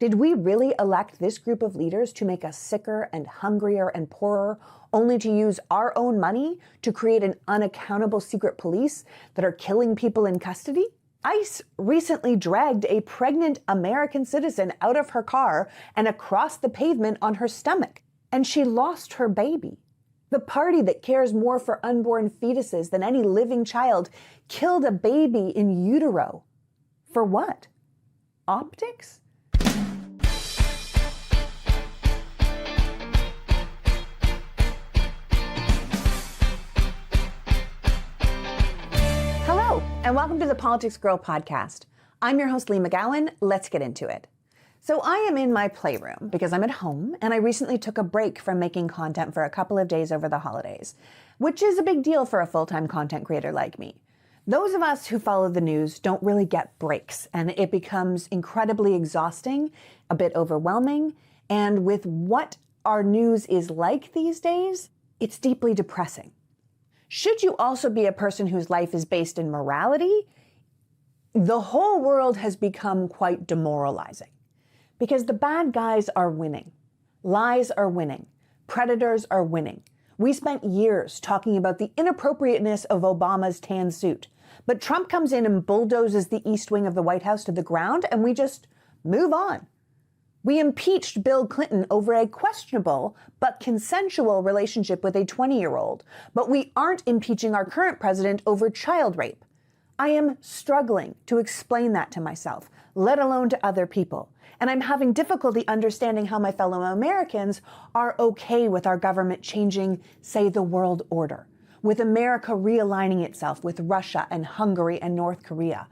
Did we really elect this group of leaders to make us sicker and hungrier and poorer, only to use our own money to create an unaccountable secret police that are killing people in custody? ICE recently dragged a pregnant American citizen out of her car and across the pavement on her stomach, and she lost her baby. The party that cares more for unborn fetuses than any living child killed a baby in utero. For what? Optics? Hello, and welcome to the PoliticsGirl podcast. I'm your host, Lee McGowan. Let's get into it. So I am in my playroom because I'm at home, and I recently took a break from making content for a couple of days over the holidays, which is a big deal for a full-time content creator like me. Those of us who follow the news don't really get breaks, and it becomes incredibly exhausting, a bit overwhelming, and with what our news is like these days, it's deeply depressing. Should you also be a person whose life is based in morality? The whole world has become quite demoralizing because the bad guys are winning. Lies are winning. Predators are winning. We spent years talking about the inappropriateness of Obama's tan suit, but Trump comes in and bulldozes the East Wing of the White House to the ground, and we just move on. We impeached Bill Clinton over a questionable but consensual relationship with a 20-year-old, but we aren't impeaching our current president over child rape. I am struggling to explain that to myself, let alone to other people. And I'm having difficulty understanding how my fellow Americans are okay with our government changing, say, the world order, with America realigning itself with Russia and Hungary and North Korea,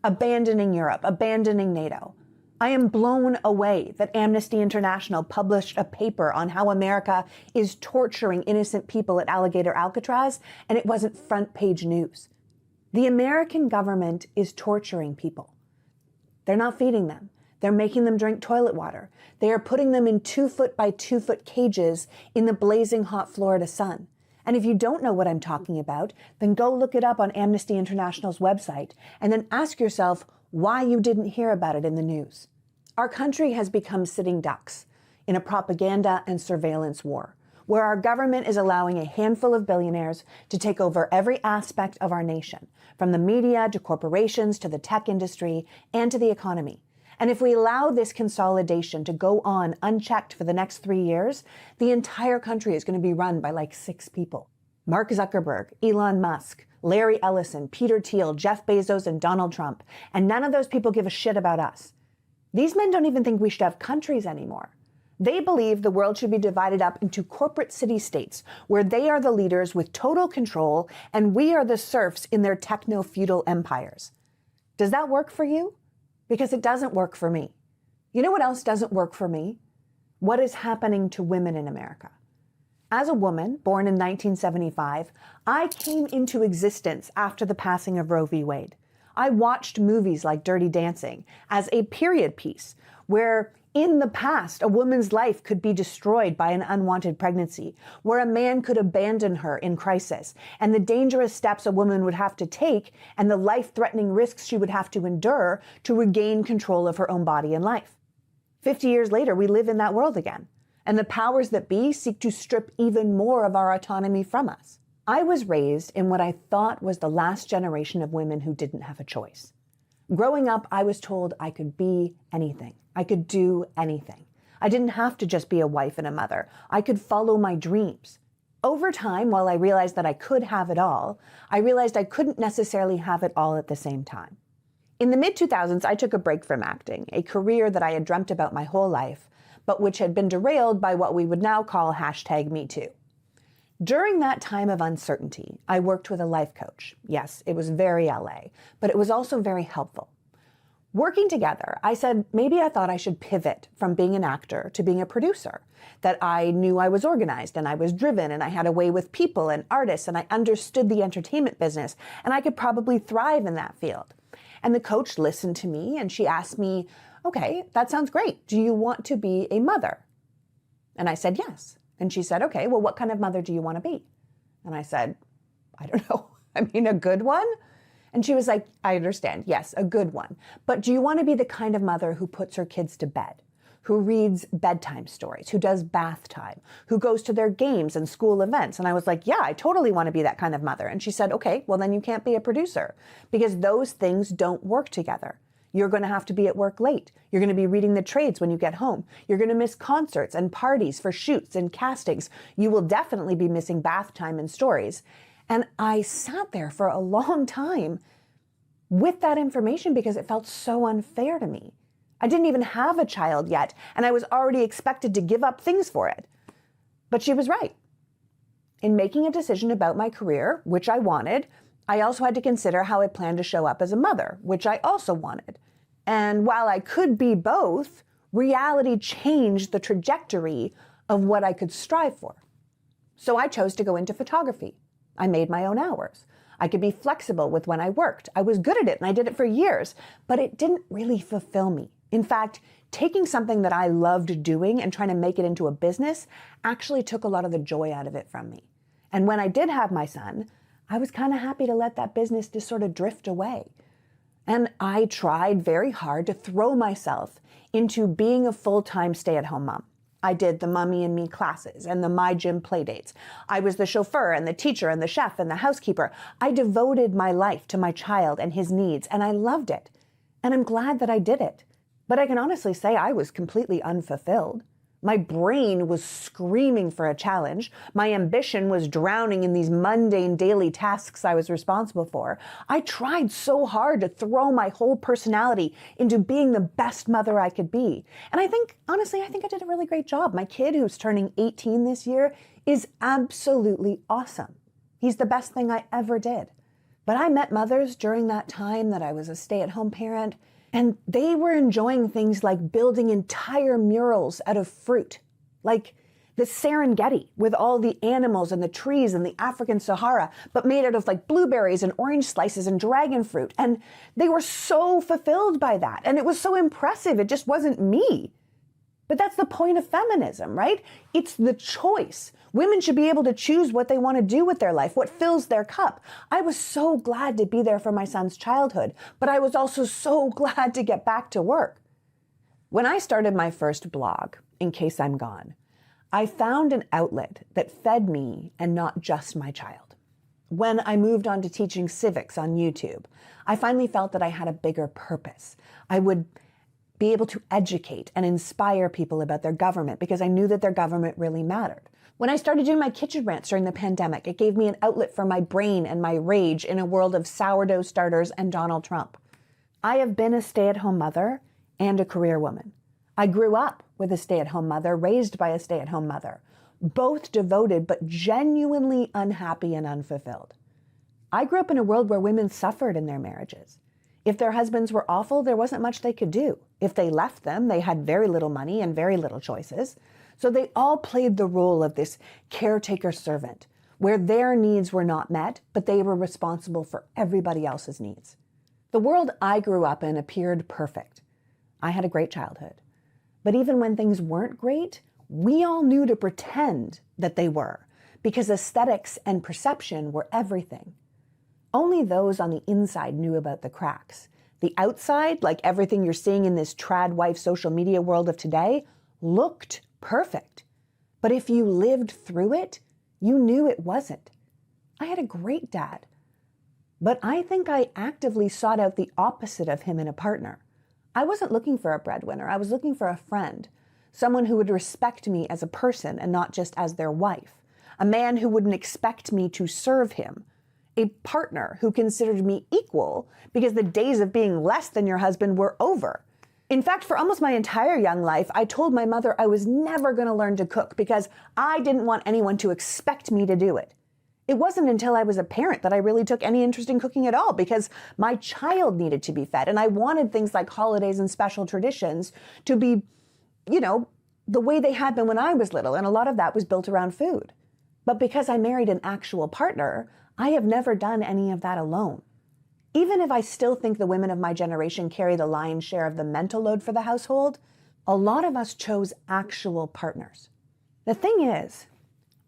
abandoning Europe, abandoning NATO. I am blown away that Amnesty International published a paper on how America is torturing innocent people at Alligator Alcatraz, and it wasn't front page news. The American government is torturing people. They're not feeding them. They're making them drink toilet water. They are putting them in 2-foot by 2-foot cages in the blazing hot Florida sun. And if you don't know what I'm talking about, then go look it up on Amnesty International's website and then ask yourself why you didn't hear about it in the news. Our country has become sitting ducks in a propaganda and surveillance war, where our government is allowing a handful of billionaires to take over every aspect of our nation, from the media to corporations to the tech industry and to the economy. And if we allow this consolidation to go on unchecked for the next 3 years, the entire country is going to be run by like 6 people. Mark Zuckerberg, Elon Musk, Larry Ellison, Peter Thiel, Jeff Bezos, and Donald Trump. And none of those people give a shit about us. These men don't even think we should have countries anymore. They believe the world should be divided up into corporate city-states where they are the leaders with total control and we are the serfs in their techno-feudal empires. Does that work for you? Because it doesn't work for me. You know what else doesn't work for me? What is happening to women in America? As a woman born in 1975, I came into existence after the passing of Roe v. Wade. I watched movies like Dirty Dancing as a period piece where in the past, a woman's life could be destroyed by an unwanted pregnancy, where a man could abandon her in crisis, and the dangerous steps a woman would have to take and the life-threatening risks she would have to endure to regain control of her own body and life. 50 years later, we live in that world again, and the powers that be seek to strip even more of our autonomy from us. I was raised in what I thought was the last generation of women who didn't have a choice. Growing up, I was told I could be anything. I could do anything. I didn't have to just be a wife and a mother. I could follow my dreams. Over time, while I realized that I could have it all, I realized I couldn't necessarily have it all at the same time. In the mid-2000s, I took a break from acting, a career that I had dreamt about my whole life, but which had been derailed by what we would now call #MeToo. During that time of uncertainty, I worked with a life coach. Yes, it was very LA, but it was also very helpful. Working together, I said maybe I thought I should pivot from being an actor to being a producer, that I knew I was organized and I was driven and I had a way with people and artists and I understood the entertainment business and I could probably thrive in that field. And the coach listened to me and she asked me, okay, that sounds great. Do you want to be a mother? And I said, yes. And she said, okay, well, what kind of mother do you want to be? And I said, I don't know. I mean, a good one? And she was like, I understand. Yes, a good one. But do you want to be the kind of mother who puts her kids to bed, who reads bedtime stories, who does bath time, who goes to their games and school events. And I was like, yeah, I totally want to be that kind of mother. And she said, okay, well then you can't be a producer because those things don't work together. You're going to have to be at work late. You're going to be reading the trades when you get home. You're going to miss concerts and parties for shoots and castings. You will definitely be missing bath time and stories. And I sat there for a long time with that information because it felt so unfair to me. I didn't even have a child yet, and I was already expected to give up things for it. But she was right. In making a decision about my career, which I wanted, I also had to consider how I planned to show up as a mother, which I also wanted. And while I could be both, reality changed the trajectory of what I could strive for. So I chose to go into photography. I made my own hours. I could be flexible with when I worked. I was good at it and I did it for years, but it didn't really fulfill me. In fact, taking something that I loved doing and trying to make it into a business actually took a lot of the joy out of it from me. And when I did have my son, I was kind of happy to let that business just sort of drift away. And I tried very hard to throw myself into being a full-time stay-at-home mom. I did the Mommy and Me classes and the My Gym playdates. I was the chauffeur and the teacher and the chef and the housekeeper. I devoted my life to my child and his needs, and I loved it. And I'm glad that I did it. But I can honestly say I was completely unfulfilled. My brain was screaming for a challenge. My ambition was drowning in these mundane daily tasks I was responsible for. I tried so hard to throw my whole personality into being the best mother I could be. And honestly, I think I did a really great job. My kid, who's turning 18 this year, is absolutely awesome. He's the best thing I ever did. But I met mothers during that time that I was a stay-at-home parent, and they were enjoying things like building entire murals out of fruit, like the Serengeti with all the animals and the trees and the African Sahara, but made out of like blueberries and orange slices and dragon fruit. And they were so fulfilled by that. And it was so impressive. It just wasn't me. But that's the point of feminism, right? It's the choice. Women should be able to choose what they want to do with their life, what fills their cup. I was so glad to be there for my son's childhood, but I was also so glad to get back to work. When I started my first blog, In Case I'm Gone, I found an outlet that fed me and not just my child. When I moved on to teaching civics on YouTube, I finally felt that I had a bigger purpose. I would be able to educate and inspire people about their government because I knew that their government really mattered. When I started doing my kitchen rants during the pandemic, it gave me an outlet for my brain and my rage in a world of sourdough starters and Donald Trump. I have been a stay-at-home mother and a career woman. I grew up with a stay-at-home mother, raised by a stay-at-home mother, both devoted but genuinely unhappy and unfulfilled. I grew up in a world where women suffered in their marriages. If their husbands were awful, there wasn't much they could do. If they left them, they had very little money and very little choices. So they all played the role of this caretaker servant, where their needs were not met, but they were responsible for everybody else's needs. The world I grew up in appeared perfect. I had a great childhood. But even when things weren't great, we all knew to pretend that they were, because aesthetics and perception were everything. Only those on the inside knew about the cracks. The outside, like everything you're seeing in this trad wife social media world of today, looked perfect. But if you lived through it, you knew it wasn't. I had a great dad, but I think I actively sought out the opposite of him in a partner. I wasn't looking for a breadwinner. I was looking for a friend, someone who would respect me as a person and not just as their wife, a man who wouldn't expect me to serve him, a partner who considered me equal because the days of being less than your husband were over. In fact, for almost my entire young life, I told my mother I was never going to learn to cook because I didn't want anyone to expect me to do it. It wasn't until I was a parent that I really took any interest in cooking at all because my child needed to be fed and I wanted things like holidays and special traditions to be, the way they had been when I was little, and a lot of that was built around food. But because I married an actual partner, I have never done any of that alone. Even if I still think the women of my generation carry the lion's share of the mental load for the household, a lot of us chose actual partners. The thing is,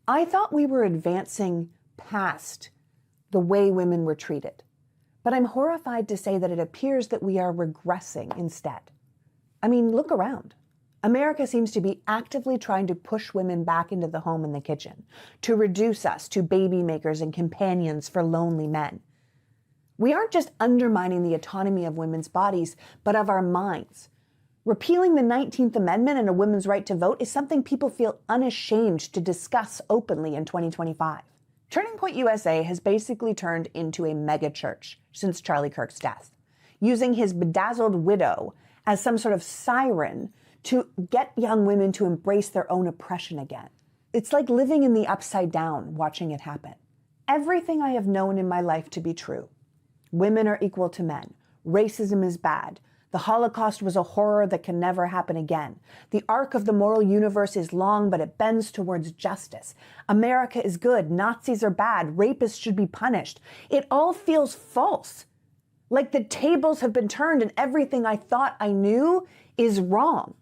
I thought we were advancing past the way women were treated, but I'm horrified to say that it appears that we are regressing instead. I mean, look around. America seems to be actively trying to push women back into the home and the kitchen, to reduce us to baby makers and companions for lonely men. We aren't just undermining the autonomy of women's bodies, but of our minds. Repealing the 19th Amendment and a woman's right to vote is something people feel unashamed to discuss openly in 2025. Turning Point USA has basically turned into a mega church since Charlie Kirk's death, using his bedazzled widow as some sort of siren to get young women to embrace their own oppression again. It's like living in the upside down, watching it happen. Everything I have known in my life to be true. Women are equal to men. Racism is bad. The Holocaust was a horror that can never happen again. The arc of the moral universe is long, but it bends towards justice. America is good. Nazis are bad. Rapists should be punished. It all feels false. Like the tables have been turned and everything I thought I knew is wrong.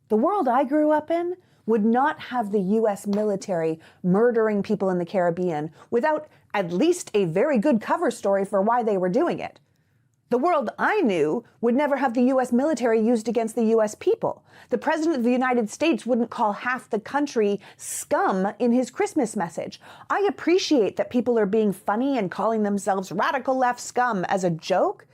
The world I grew up in would not have the US military murdering people in the Caribbean without at least a very good cover story for why they were doing it. The world I knew would never have the US military used against the US people. The President of the United States wouldn't call half the country scum in his Christmas message. I appreciate that people are being funny and calling themselves radical left scum as a joke.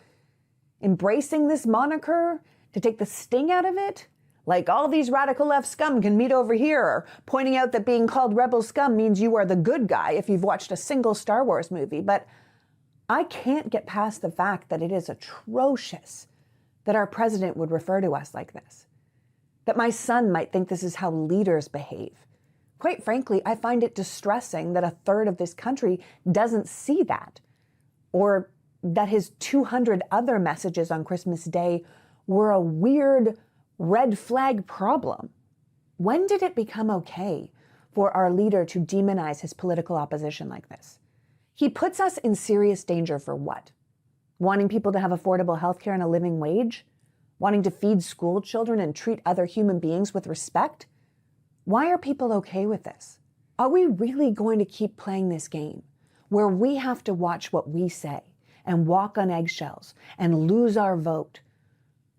Embracing this moniker to take the sting out of it? Like all these radical left scum can meet over here, or pointing out that being called rebel scum means you are the good guy if you've watched a single Star Wars movie. But I can't get past the fact that it is atrocious that our president would refer to us like this, that my son might think this is how leaders behave. Quite frankly, I find it distressing that a third of this country doesn't see that, or that his 200 other messages on Christmas Day were a weird red flag problem. When did it become okay for our leader to demonize his political opposition like this? He puts us in serious danger for what? Wanting people to have affordable healthcare and a living wage? Wanting to feed school children and treat other human beings with respect? Why are people okay with this? Are we really going to keep playing this game where we have to watch what we say and walk on eggshells and lose our vote?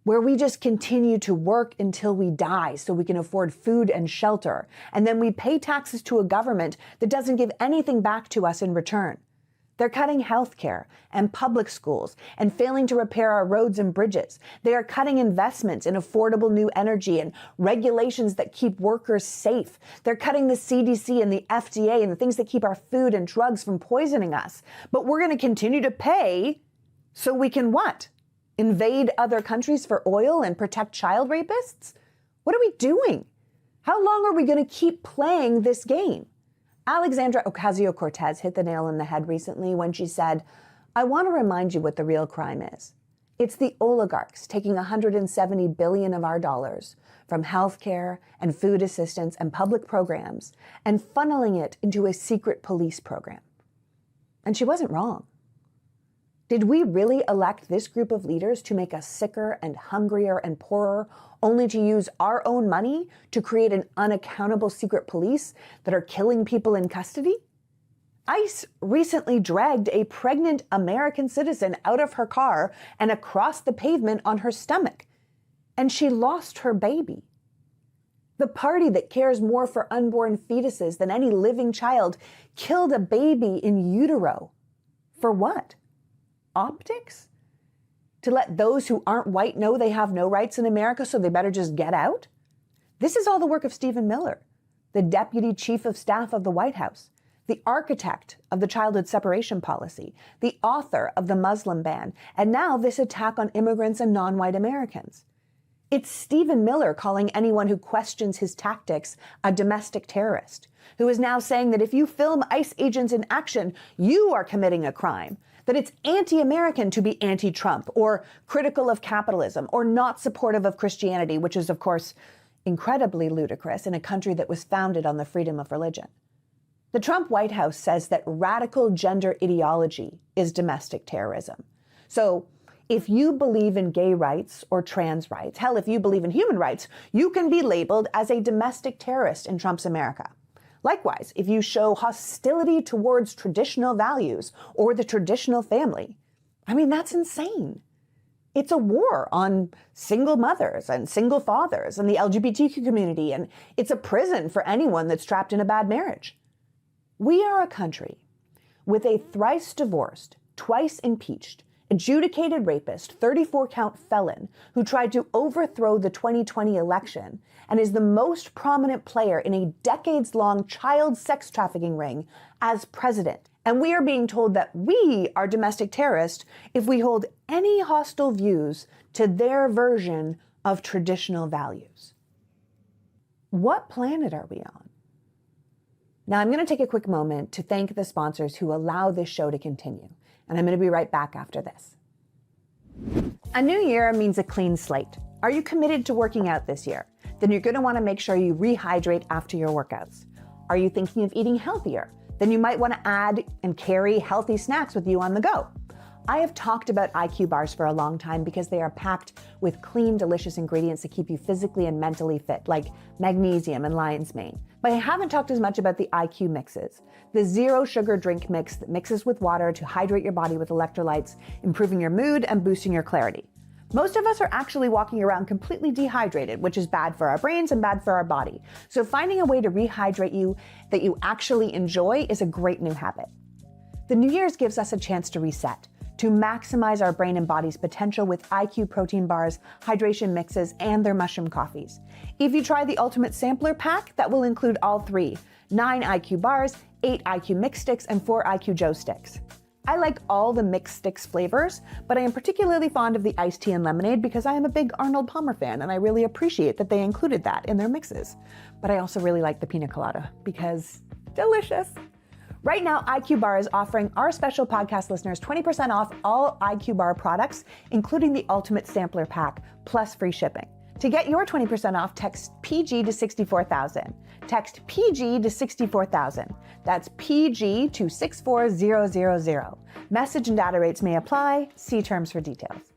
Where we just continue to work until we die so we can afford food and shelter, and then we pay taxes to a government that doesn't give anything back to us in return? They're cutting healthcare and public schools and failing to repair our roads and bridges. They are cutting investments in affordable new energy and regulations that keep workers safe. They're cutting the CDC and the FDA and the things that keep our food and drugs from poisoning us. But we're going to continue to pay so we can what? Invade other countries for oil and protect child rapists? What are we doing? How long are we going to keep playing this game? Alexandra Ocasio-Cortez hit the nail on the head recently when she said, "I want to remind you what the real crime is. It's the oligarchs taking $170 billion of our dollars from healthcare and food assistance and public programs and funneling it into a secret police program." And she wasn't wrong. Did we really elect this group of leaders to make us sicker and hungrier and poorer, only to use our own money to create an unaccountable secret police that are killing people in custody? ICE recently dragged a pregnant American citizen out of her car and across the pavement on her stomach, and she lost her baby. The party that cares more for unborn fetuses than any living child killed a baby in utero. For what? Optics? To let those who aren't white know they have no rights in America, so they better just get out? This is all the work of Stephen Miller, the Deputy Chief of Staff of the White House, the architect of the childhood separation policy, the author of the Muslim ban, and now this attack on immigrants and non-white Americans. It's Stephen Miller calling anyone who questions his tactics a domestic terrorist, who is now saying that if you film ICE agents in action, you are committing a crime, that it's anti-American to be anti-Trump or critical of capitalism or not supportive of Christianity, which is, of course, incredibly ludicrous in a country that was founded on the freedom of religion. The Trump White House says that radical gender ideology is domestic terrorism. So if you believe in gay rights or trans rights, hell, if you believe in human rights, you can be labeled as a domestic terrorist in Trump's America. Likewise, if you show hostility towards traditional values or the traditional family, I mean, that's insane. It's a war on single mothers and single fathers and the LGBTQ community, and it's a prison for anyone that's trapped in a bad marriage. We are a country with a thrice divorced, twice impeached, adjudicated rapist, 34-count felon who tried to overthrow the 2020 election and is the most prominent player in a decades-long child sex trafficking ring as president. And we are being told that we are domestic terrorists if we hold any hostile views to their version of traditional values. What planet are we on? Now, I'm going to take a quick moment to thank the sponsors who allow this show to continue, and I'm going to be right back after this. A new year means a clean slate. Are you committed to working out this year? Then you're going to want to make sure you rehydrate after your workouts. Are you thinking of eating healthier? Then you might want to add and carry healthy snacks with you on the go. I have talked about IQ bars for a long time because they are packed with clean, delicious ingredients to keep you physically and mentally fit, like magnesium and lion's mane. But I haven't talked as much about the IQ mixes, the zero sugar drink mix that mixes with water to hydrate your body with electrolytes, improving your mood and boosting your clarity. Most of us are actually walking around completely dehydrated, which is bad for our brains and bad for our body. So finding a way to rehydrate you that you actually enjoy is a great new habit. The New Year's gives us a chance to reset, to maximize our brain and body's potential with IQ protein bars, hydration mixes, and their mushroom coffees. If you try the Ultimate Sampler Pack, that will include all three: 9 IQ bars, 8 IQ mix sticks, and 4 IQ Joe sticks. I like all the mixed sticks flavors, but I am particularly fond of the iced tea and lemonade because I am a big Arnold Palmer fan, and I really appreciate that they included that in their mixes. But I also really like the pina colada because delicious. Right now, IQ Bar is offering our special podcast listeners 20% off all IQ Bar products, including the Ultimate Sampler Pack, plus free shipping. To get your 20% off, text PG to 64,000. Text PG to 64,000. That's PG to 64000. Message and data rates may apply. See terms for details.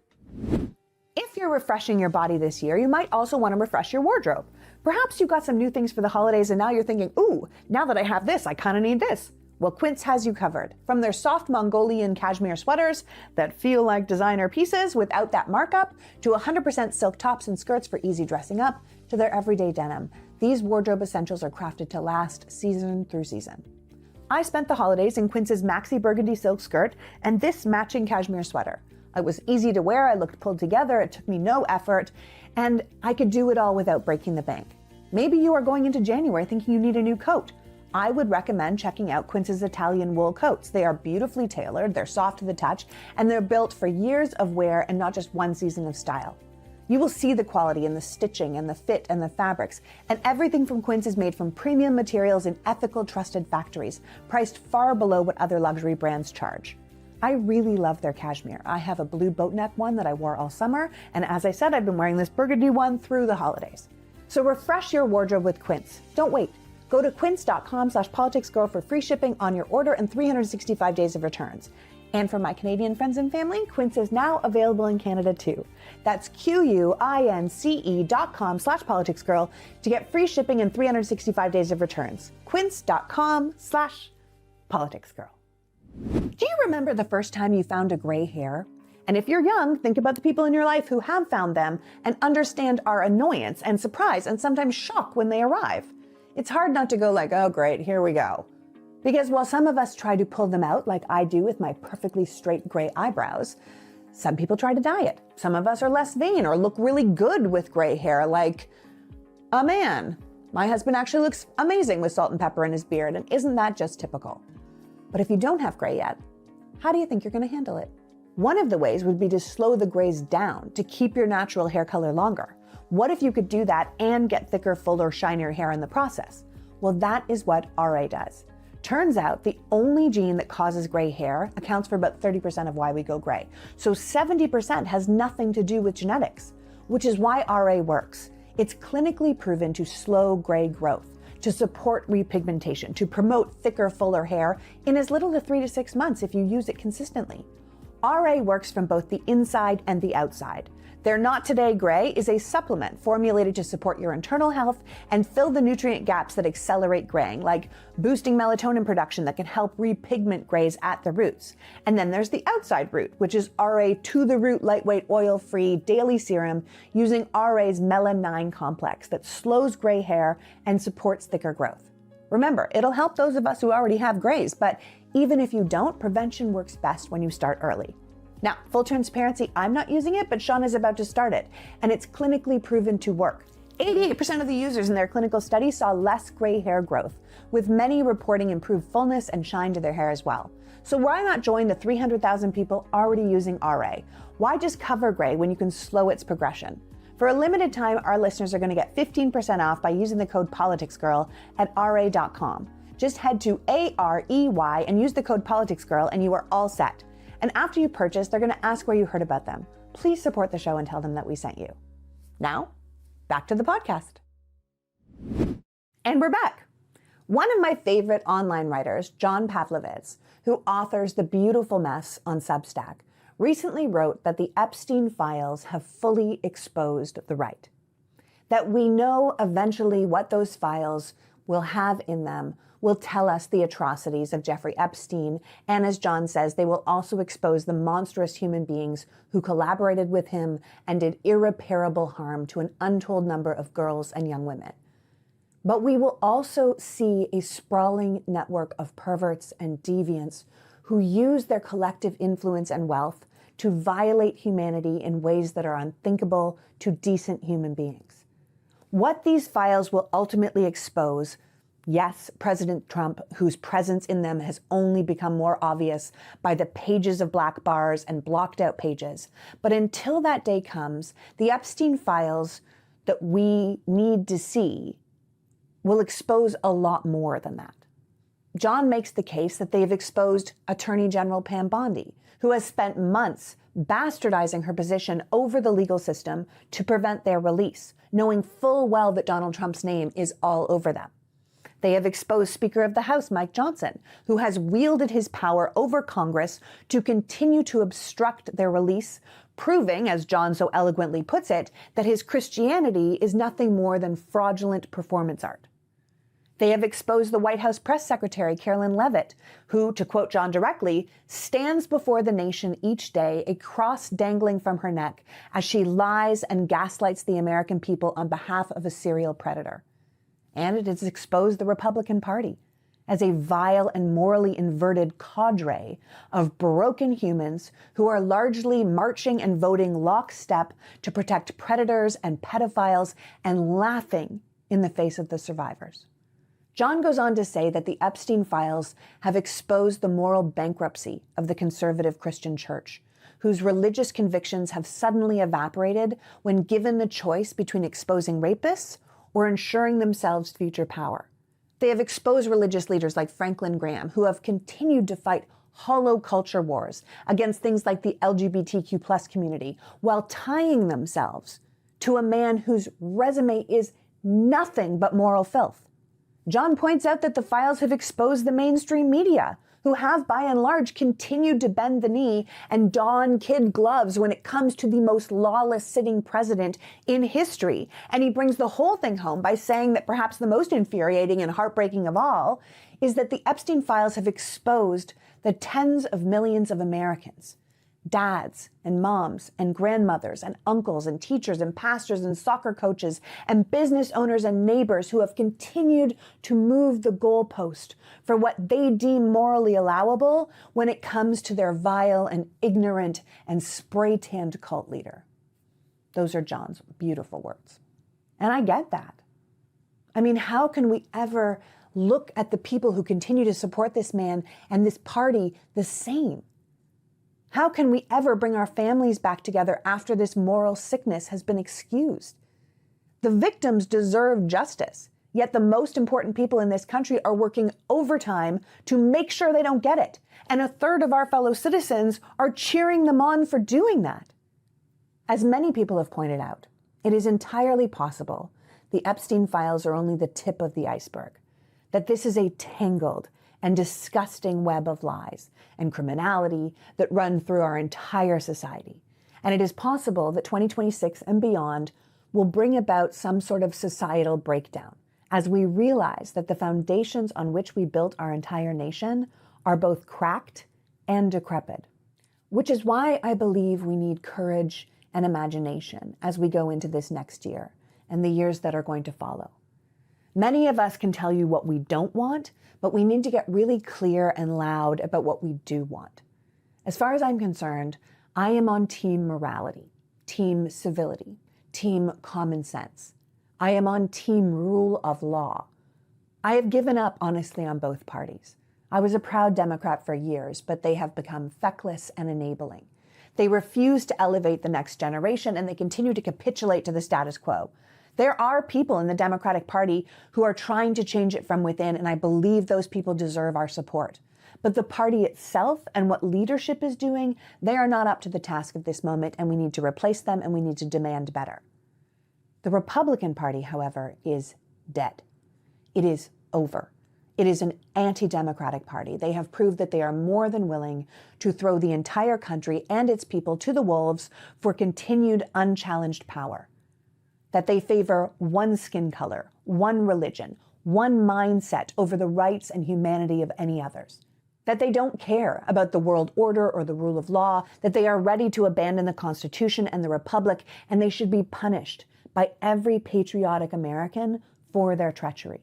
If you're refreshing your body this year, you might also want to refresh your wardrobe. Perhaps you got some new things for the holidays and now you're thinking, ooh, now that I have this, I kind of need this. Well, Quince has you covered. From their soft Mongolian cashmere sweaters that feel like designer pieces without that markup, to 100% silk tops and skirts for easy dressing up, to their everyday denim, these wardrobe essentials are crafted to last season through season. I spent the holidays in Quince's maxi burgundy silk skirt and this matching cashmere sweater. It was easy to wear, I looked pulled together, it took me no effort, and I could do it all without breaking the bank. Maybe you are going into January thinking you need a new coat. I would recommend checking out Quince's Italian wool coats. They are beautifully tailored, they're soft to the touch, and they're built for years of wear and not just one season of style. You will see the quality in the stitching and the fit and the fabrics, and everything from Quince is made from premium materials in ethical, trusted factories, priced far below what other luxury brands charge. I really love their cashmere. I have a blue boat neck one that I wore all summer, and as I said, I've been wearing this burgundy one through the holidays. So refresh your wardrobe with Quince. Don't wait. Go to quince.com/politicsgirl for free shipping on your order and 365 days of returns. And for my Canadian friends and family, Quince is now available in Canada too. That's QUINCE.com/politicsgirl to get free shipping and 365 days of returns. Quince.com/politicsgirl. Do you remember the first time you found a gray hair? And if you're young, think about the people in your life who have found them and understand our annoyance and surprise and sometimes shock when they arrive. It's hard not to go like, oh great, here we go. Because while some of us try to pull them out like I do with my perfectly straight gray eyebrows, some people try to dye it. Some of us are less vain or look really good with gray hair like a man. My husband actually looks amazing with salt and pepper in his beard, and isn't that just typical? But if you don't have gray yet, how do you think you're going to handle it? One of the ways would be to slow the grays down to keep your natural hair color longer. What if you could do that and get thicker, fuller, shinier hair in the process? Well, that is what RA does. Turns out the only gene that causes gray hair accounts for about 30% of why we go gray. So 70% has nothing to do with genetics, which is why RA works. It's clinically proven to slow gray growth, to support repigmentation, to promote thicker, fuller hair in as little as 3 to 6 months if you use it consistently. RA works from both the inside and the outside. Their Not Today Gray is a supplement formulated to support your internal health and fill the nutrient gaps that accelerate graying, like boosting melatonin production that can help repigment grays at the roots. And then there's the Outside Root, which is RA to the root lightweight oil-free daily serum using RA's Melanin complex that slows gray hair and supports thicker growth. Remember, it'll help those of us who already have grays, but even if you don't, prevention works best when you start early. Now, full transparency, I'm not using it, but Sean is about to start it, and it's clinically proven to work. 88% of the users in their clinical study saw less gray hair growth, with many reporting improved fullness and shine to their hair as well. So why not join the 300,000 people already using RA? Why just cover gray when you can slow its progression? For a limited time, our listeners are going to get 15% off by using the code PoliticsGirl at ra.com. Just head to AREY and use the code PoliticsGirl and you are all set. And after you purchase, they're going to ask where you heard about them. Please support the show and tell them that we sent you. Now, back to the podcast. And we're back. One of my favorite online writers, John Pavlovitz, who authors The Beautiful Mess on Substack, recently wrote that the Epstein files have fully exposed the right. That we know eventually what those files will have in them will tell us the atrocities of Jeffrey Epstein, and as John says, they will also expose the monstrous human beings who collaborated with him and did irreparable harm to an untold number of girls and young women. But we will also see a sprawling network of perverts and deviants who use their collective influence and wealth to violate humanity in ways that are unthinkable to decent human beings. What these files will ultimately expose, yes, President Trump, whose presence in them has only become more obvious by the pages of black bars and blocked out pages. But until that day comes, the Epstein files that we need to see will expose a lot more than that. John makes the case that they have exposed Attorney General Pam Bondi, who has spent months bastardizing her position over the legal system to prevent their release, knowing full well that Donald Trump's name is all over them. They have exposed Speaker of the House Mike Johnson, who has wielded his power over Congress to continue to obstruct their release, proving, as John so eloquently puts it, that his Christianity is nothing more than fraudulent performance art. They have exposed the White House press secretary, Carolyn Leavitt, who, to quote John directly, stands before the nation each day, a cross dangling from her neck, as she lies and gaslights the American people on behalf of a serial predator. And it has exposed the Republican Party as a vile and morally inverted cadre of broken humans who are largely marching and voting lockstep to protect predators and pedophiles and laughing in the face of the survivors. John goes on to say that the Epstein files have exposed the moral bankruptcy of the conservative Christian church, whose religious convictions have suddenly evaporated when given the choice between exposing rapists or ensuring themselves future power. They have exposed religious leaders like Franklin Graham, who have continued to fight hollow culture wars against things like the LGBTQ+ community, while tying themselves to a man whose resume is nothing but moral filth. John points out that the files have exposed the mainstream media, who have by and large continued to bend the knee and don kid gloves when it comes to the most lawless sitting president in history. And he brings the whole thing home by saying that perhaps the most infuriating and heartbreaking of all is that the Epstein files have exposed the tens of millions of Americans, dads and moms and grandmothers and uncles and teachers and pastors and soccer coaches and business owners and neighbors who have continued to move the goalpost for what they deem morally allowable when it comes to their vile and ignorant and spray-tanned cult leader. Those are John's beautiful words. And I get that. I mean, how can we ever look at the people who continue to support this man and this party the same? How can we ever bring our families back together after this moral sickness has been excused? The victims deserve justice, yet the most important people in this country are working overtime to make sure they don't get it. And a third of our fellow citizens are cheering them on for doing that. As many people have pointed out, it is entirely possible the Epstein files are only the tip of the iceberg, that this is a tangled and disgusting web of lies and criminality that run through our entire society, And it is possible that 2026 and beyond will bring about some sort of societal breakdown as we realize that the foundations on which we built our entire nation are both cracked and decrepit. Which is why I believe we need courage and imagination as we go into this next year and the years that are going to follow. Many of us can tell you what we don't want, but we need to get really clear and loud about what we do want. As far as I'm concerned, I am on team morality, team civility, team common sense. I am on team rule of law. I have given up, honestly, on both parties. I was a proud Democrat for years, but they have become feckless and enabling. They refuse to elevate the next generation, and they continue to capitulate to the status quo. There are people in the Democratic Party who are trying to change it from within, and I believe those people deserve our support. But the party itself and what leadership is doing, they are not up to the task of this moment, and we need to replace them, and we need to demand better. The Republican Party, however, is dead. It is over. It is an anti-democratic party. They have proved that they are more than willing to throw the entire country and its people to the wolves for continued unchallenged power. That they favor one skin color, one religion, one mindset over the rights and humanity of any others. That they don't care about the world order or the rule of law, that they are ready to abandon the Constitution and the Republic, and they should be punished by every patriotic American for their treachery.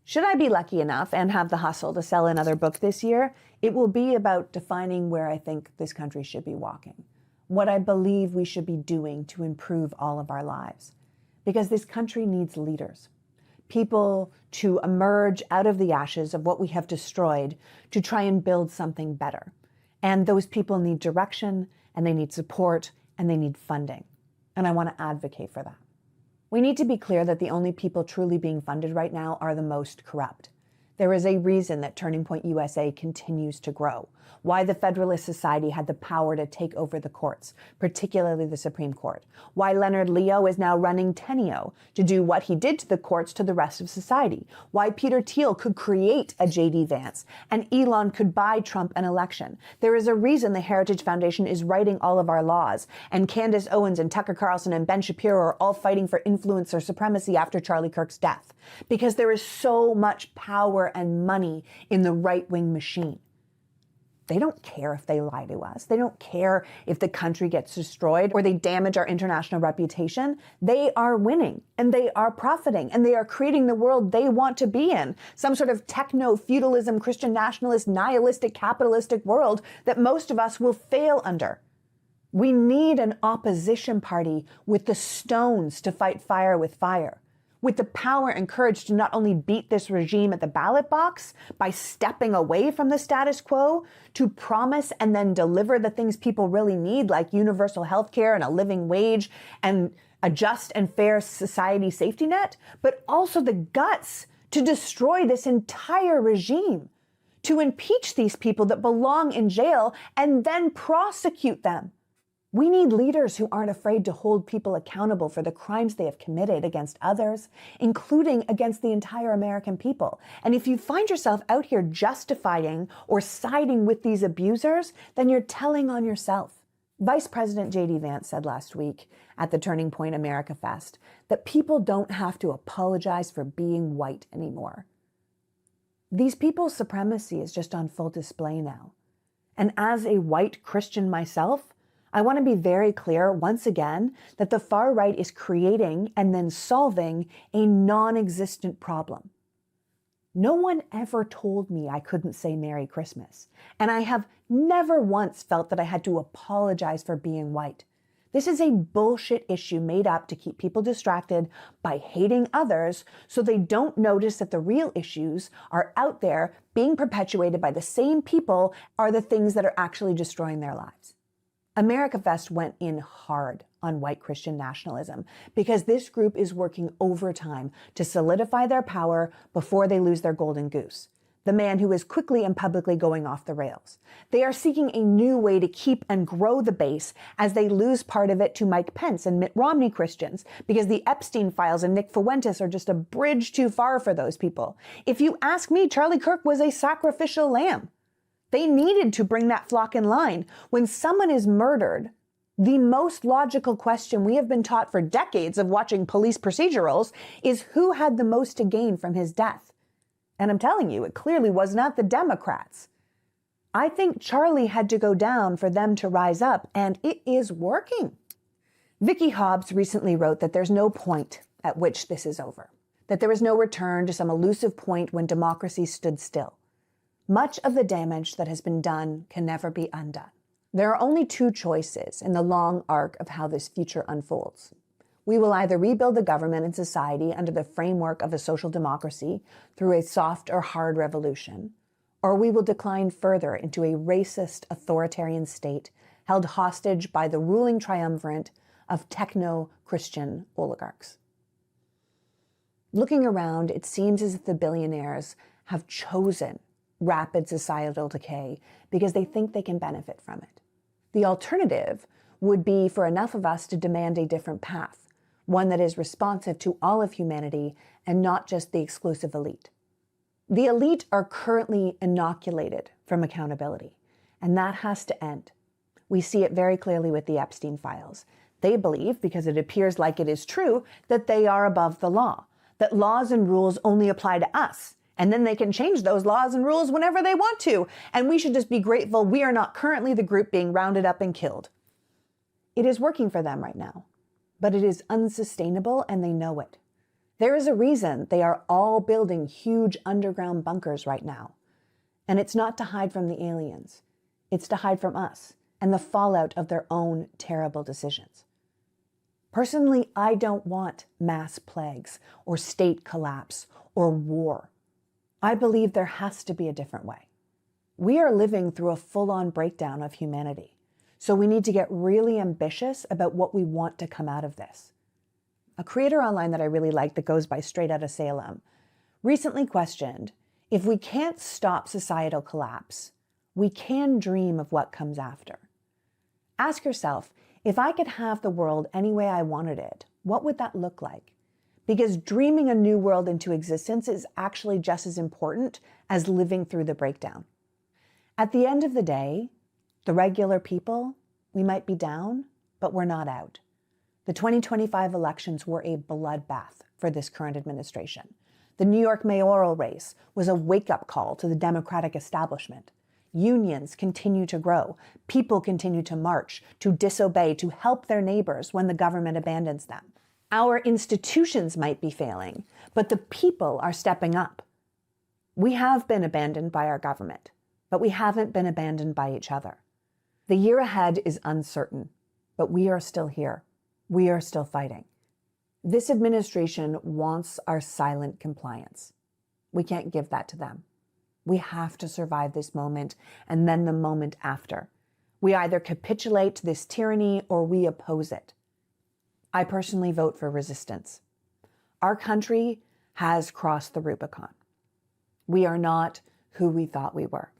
Should I be lucky enough and have the hustle to sell another book this year, it will be about defining where I think this country should be walking, what I believe we should be doing to improve all of our lives. Because this country needs leaders, people to emerge out of the ashes of what we have destroyed to try and build something better. And those people need direction, and they need support, and they need funding. And I want to advocate for that. We need to be clear that the only people truly being funded right now are the most corrupt. There is a reason that Turning Point USA continues to grow, why the Federalist Society had the power to take over the courts, particularly the Supreme Court, why Leonard Leo is now running Teneo to do what he did to the courts to the rest of society, why Peter Thiel could create a J.D. Vance and Elon could buy Trump an election. There is a reason the Heritage Foundation is writing all of our laws, and Candace Owens and Tucker Carlson and Ben Shapiro are all fighting for influencer supremacy after Charlie Kirk's death, because there is so much power and money in the right-wing machine. They don't care if they lie to us. They don't care if the country gets destroyed or they damage our international reputation. They are winning and they are profiting and they are creating the world they want to be in. Some sort of techno-feudalism, Christian nationalist, nihilistic, capitalistic world that most of us will fail under. We need an opposition party with the stones to fight fire with fire, with the power and courage to not only beat this regime at the ballot box by stepping away from the status quo, to promise and then deliver the things people really need, like universal health care and a living wage and a just and fair society safety net, but also the guts to destroy this entire regime, to impeach these people that belong in jail and then prosecute them. We need leaders who aren't afraid to hold people accountable for the crimes they have committed against others, including against the entire American people. And if you find yourself out here justifying or siding with these abusers, then you're telling on yourself. Vice President J.D. Vance said last week at the Turning Point America Fest that people don't have to apologize for being white anymore. These people's supremacy is just on full display now. And as a white Christian myself, I want to be very clear once again that the far right is creating and then solving a non-existent problem. No one ever told me I couldn't say Merry Christmas, and I have never once felt that I had to apologize for being white. This is a bullshit issue made up to keep people distracted by hating others so they don't notice that the real issues are out there being perpetuated by the same people are the things that are actually destroying their lives. America Fest went in hard on white Christian nationalism because this group is working overtime to solidify their power before they lose their golden goose, the man who is quickly and publicly going off the rails. They are seeking a new way to keep and grow the base as they lose part of it to Mike Pence and Mitt Romney Christians because the Epstein files and Nick Fuentes are just a bridge too far for those people. If you ask me, Charlie Kirk was a sacrificial lamb. They needed to bring that flock in line. When someone is murdered The most logical question we have been taught for decades of watching police procedurals is who had the most to gain from his death. And I'm telling you, it clearly was not the Democrats. I think Charlie had to go down for them to rise up, and it is working. Vicky Hobbs recently wrote that there's no point at which this is over, that there is no return to some elusive point when democracy stood still. Much of the damage that has been done can never be undone. There are only two choices in the long arc of how this future unfolds. We will either rebuild the government and society under the framework of a social democracy through a soft or hard revolution, or we will decline further into a racist authoritarian state held hostage by the ruling triumvirate of techno-Christian oligarchs. Looking around, it seems as if the billionaires have chosen rapid societal decay because they think they can benefit from it. The alternative would be for enough of us to demand a different path, one that is responsive to all of humanity and not just the exclusive elite. The elite are currently inoculated from accountability, and that has to end. We see it very clearly with the Epstein files. They believe, because it appears like it is true, that they are above the law, that laws and rules only apply to us, and then they can change those laws and rules whenever they want to, and we should just be grateful we are not currently the group being rounded up and killed. It is working for them right now, but it is unsustainable and they know it. There is a reason they are all building huge underground bunkers right now, and it's not to hide from the aliens. It's to hide from us and the fallout of their own terrible decisions. Personally, I don't want mass plagues or state collapse or war. I believe there has to be a different way. We are living through a full-on breakdown of humanity, so we need to get really ambitious about what we want to come out of this. A creator online that I really like that goes by Straight Outta Salem recently questioned, if we can't stop societal collapse, we can dream of what comes after. Ask yourself, if I could have the world any way I wanted it, what would that look like? Because dreaming a new world into existence is actually just as important as living through the breakdown. At the end of the day, the regular people, we might be down, but we're not out. The 2025 elections were a bloodbath for this current administration. The New York mayoral race was a wake-up call to the Democratic establishment. Unions continue to grow. People continue to march, to disobey, to help their neighbors when the government abandons them. Our institutions might be failing, but the people are stepping up. We have been abandoned by our government, but we haven't been abandoned by each other. The year ahead is uncertain, but we are still here. We are still fighting. This administration wants our silent compliance. We can't give that to them. We have to survive this moment and then the moment after. We either capitulate to this tyranny or we oppose it. I personally vote for resistance. Our country has crossed the Rubicon. We are not who we thought we were.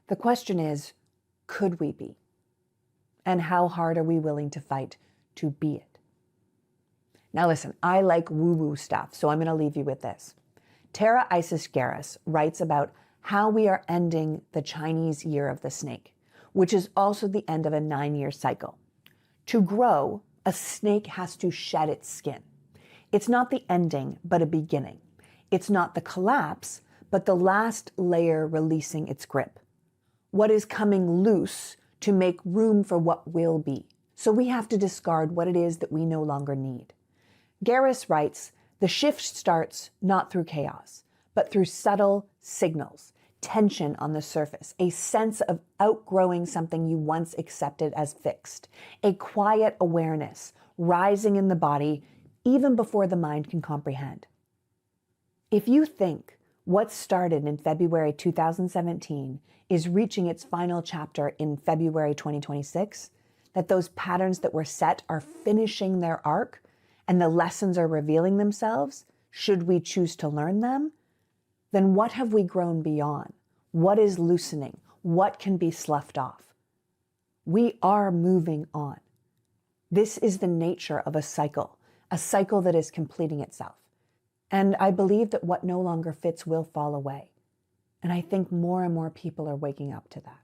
The question is, could we be? And how hard are we willing to fight to be it? Now listen, I like woo-woo stuff, so I'm going to leave you with this. Tara Isis Garris writes about how we are ending the Chinese Year of the Snake, which is also the end of a 9-year cycle. To grow, a snake has to shed its skin. It's not the ending, but a beginning. It's not the collapse, but the last layer releasing its grip. What is coming loose to make room for what will be. So we have to discard what it is that we no longer need. Garris writes, the shift starts not through chaos, but through subtle signals, tension on the surface, a sense of outgrowing something you once accepted as fixed, a quiet awareness rising in the body even before the mind can comprehend. If you think what started in February 2017 is reaching its final chapter in February 2026, that those patterns that were set are finishing their arc and the lessons are revealing themselves, should we choose to learn them, then what have we grown beyond? What is loosening? What can be sloughed off? We are moving on. This is the nature of a cycle that is completing itself. And I believe that what no longer fits will fall away. And I think more and more people are waking up to that.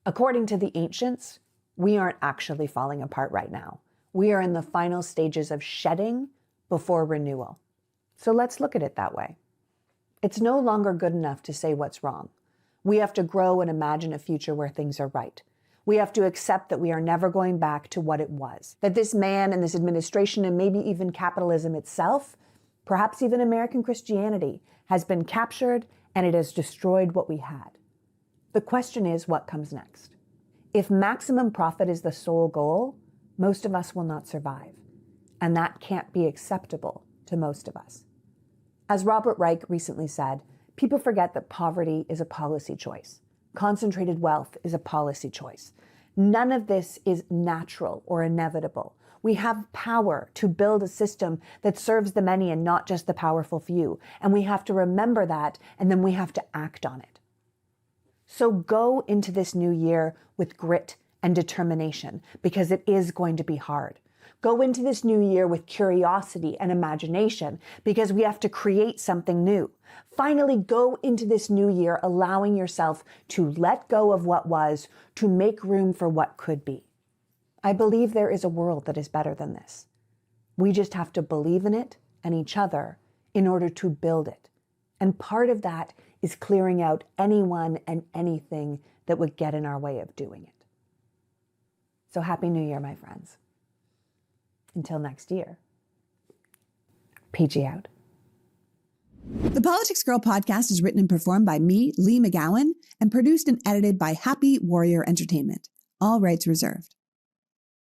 According to the ancients, We aren't actually falling apart right now. We are in the final stages of shedding before renewal. So let's look at it that way. It's no longer good enough to say what's wrong. We have to grow and imagine a future where things are right. We have to accept that we are never going back to what it was, that this man and this administration and maybe even capitalism itself, perhaps even American Christianity, has been captured and it has destroyed what we had. The question is, what comes next? If maximum profit is the sole goal, most of us will not survive. And that can't be acceptable to most of us. As Robert Reich recently said, people forget that poverty is a policy choice. Concentrated wealth is a policy choice. None of this is natural or inevitable. We have power to build a system that serves the many and not just the powerful few. And we have to remember that, and then we have to act on it. So go into this new year with grit and determination, because it is going to be hard. Go into this new year with curiosity and imagination, because we have to create something new. Finally, go into this new year allowing yourself to let go of what was, to make room for what could be. I believe there is a world that is better than this. We just have to believe in it and each other in order to build it. And part of that is clearing out anyone and anything that would get in our way of doing it. So Happy New Year, my friends. Until next year. PG out. The Politics Girl podcast is written and performed by me, Lee McGowan, and produced and edited by Happy Warrior Entertainment. All rights reserved.